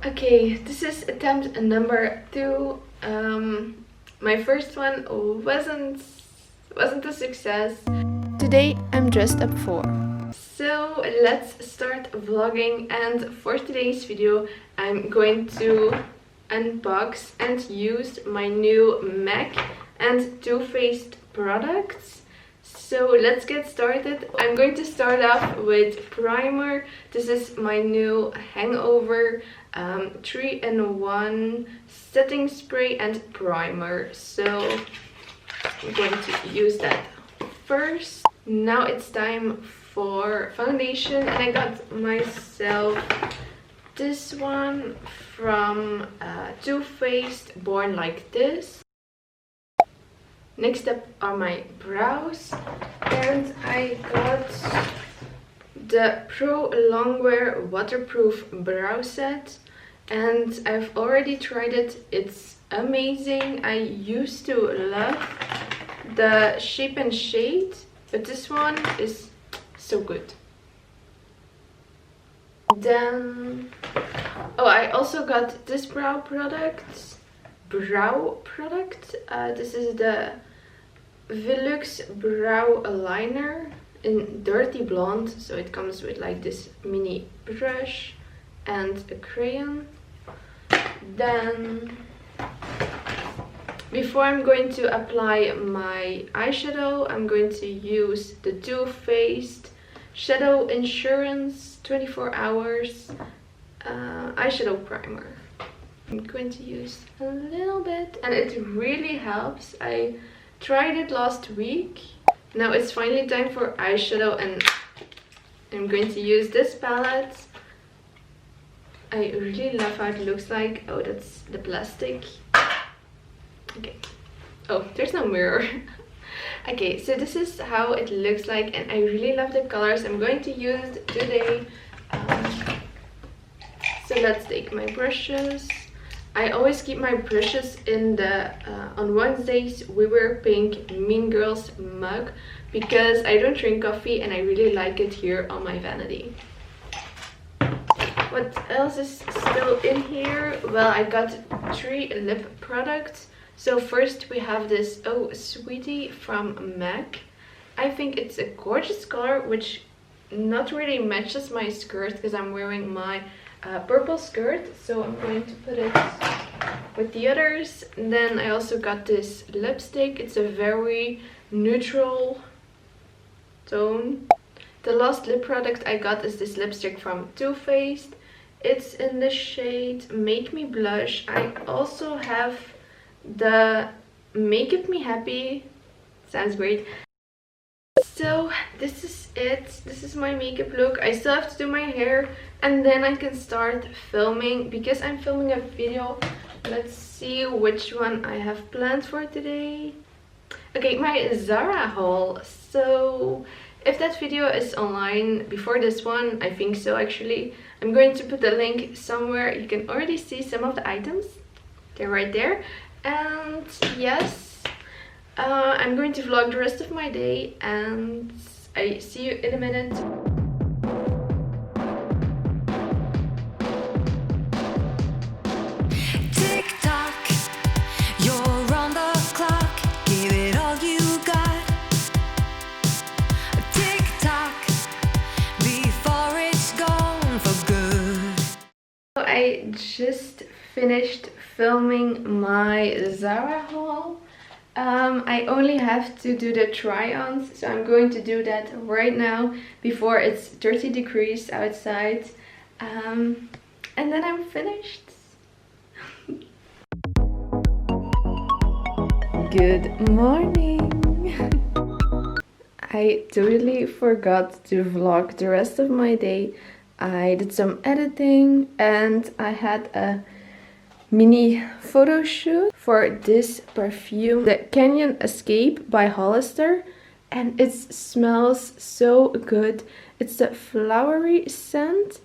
Okay, this is attempt number 2. My first one wasn't a success. Today I'm dressed up for. So let's start vlogging, and for today's video I'm going to unbox and use my new MAC and Too Faced products. So let's get started. I'm going to start off with primer. This is my new Hangover 3-in-1 setting spray and primer. So I'm going to use that first. Now it's time for foundation, and I got myself this one from Too Faced, Born Like This. Next up are my brows, and I got the Pro Longwear waterproof brow set, and I've already tried it. It's amazing. I used to love the Shape and Shade, but this one is so good. Then I also got this brow product. This is the Velux brow aligner in Dirty Blonde. So it comes with like this mini brush and a crayon. Then before I'm going to apply my eyeshadow, I'm going to use the Too Faced Shadow Insurance 24 Hours eyeshadow primer. I'm going to use a little bit, and it really helps. I tried it last week. Now it's finally time for eyeshadow, and I'm going to use this palette. I really love how it looks like. Oh, that's the plastic. Okay. Oh, there's no mirror. Okay, so this is how it looks like, and I really love the colors I'm going to use today. So let's take my brushes. I always keep my brushes in the on Wednesdays we wear pink Mean Girls mug, because I don't drink coffee and I really like it here on my vanity. What else is still in here? Well, I got 3 lip products. So first we have this Oh Sweetie from MAC. I think it's a gorgeous color, which not really matches my skirt because I'm wearing my purple skirt, so I'm going to put it with the others. And then I also got this lipstick. It's a very neutral tone. The last lip product I got is this lipstick from Too Faced. It's in the shade Make Me Blush. I also have the Make It Me Happy. Sounds great. So this is it. This is my makeup look. I still have to do my hair, and then I can start filming, because I'm filming a video. Let's see which one I have planned for today. Okay, my Zara haul. So if that video is online before this one, I think so actually, I'm going to put the link somewhere. You can already see some of the items. They're right there. And yes, I'm going to vlog the rest of my day, and I see you in a minute. Tick tock, you're on the clock. Give it all you got. Tick tock, before it's gone for good. I just finished filming my Zara haul. I only have to do the try-ons, so I'm going to do that right now before it's 30 degrees outside, and then I'm finished. Good morning. I totally forgot to vlog the rest of my day. I did some editing, and I had a mini photo shoot for this perfume, the Canyon Escape by Hollister, and it smells so good. It's a flowery scent,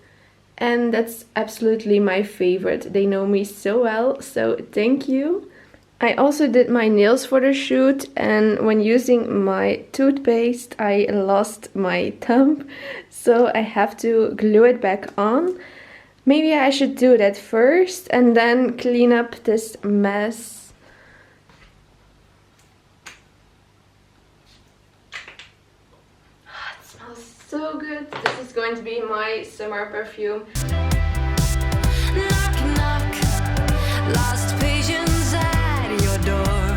and that's absolutely my favorite. They know me so well, so thank you. I also did my nails for the shoot, and when using my toothpaste I lost my thumb, so I have to glue it back on. Maybe I should do that first and then clean up this mess. It smells so good. This is going to be my summer perfume. Knock, knock, lost patience at your door.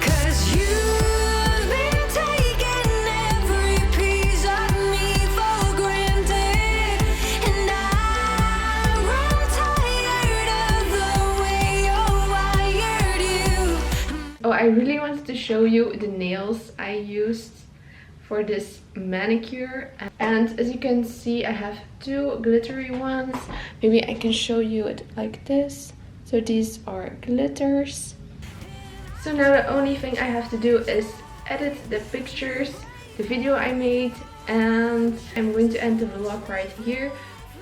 'Cause you've been taking every piece of me for granted, and I'm tired of the way you're wired. Oh, I really wanted to show you the nails I used for this manicure, and as you can see I have two glittery ones. Maybe I can show you it like this. So these are glitters. So now the only thing I have to do is edit the pictures, the video I made, and I'm going to end the vlog right here,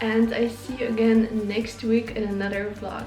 and I see you again next week in another vlog.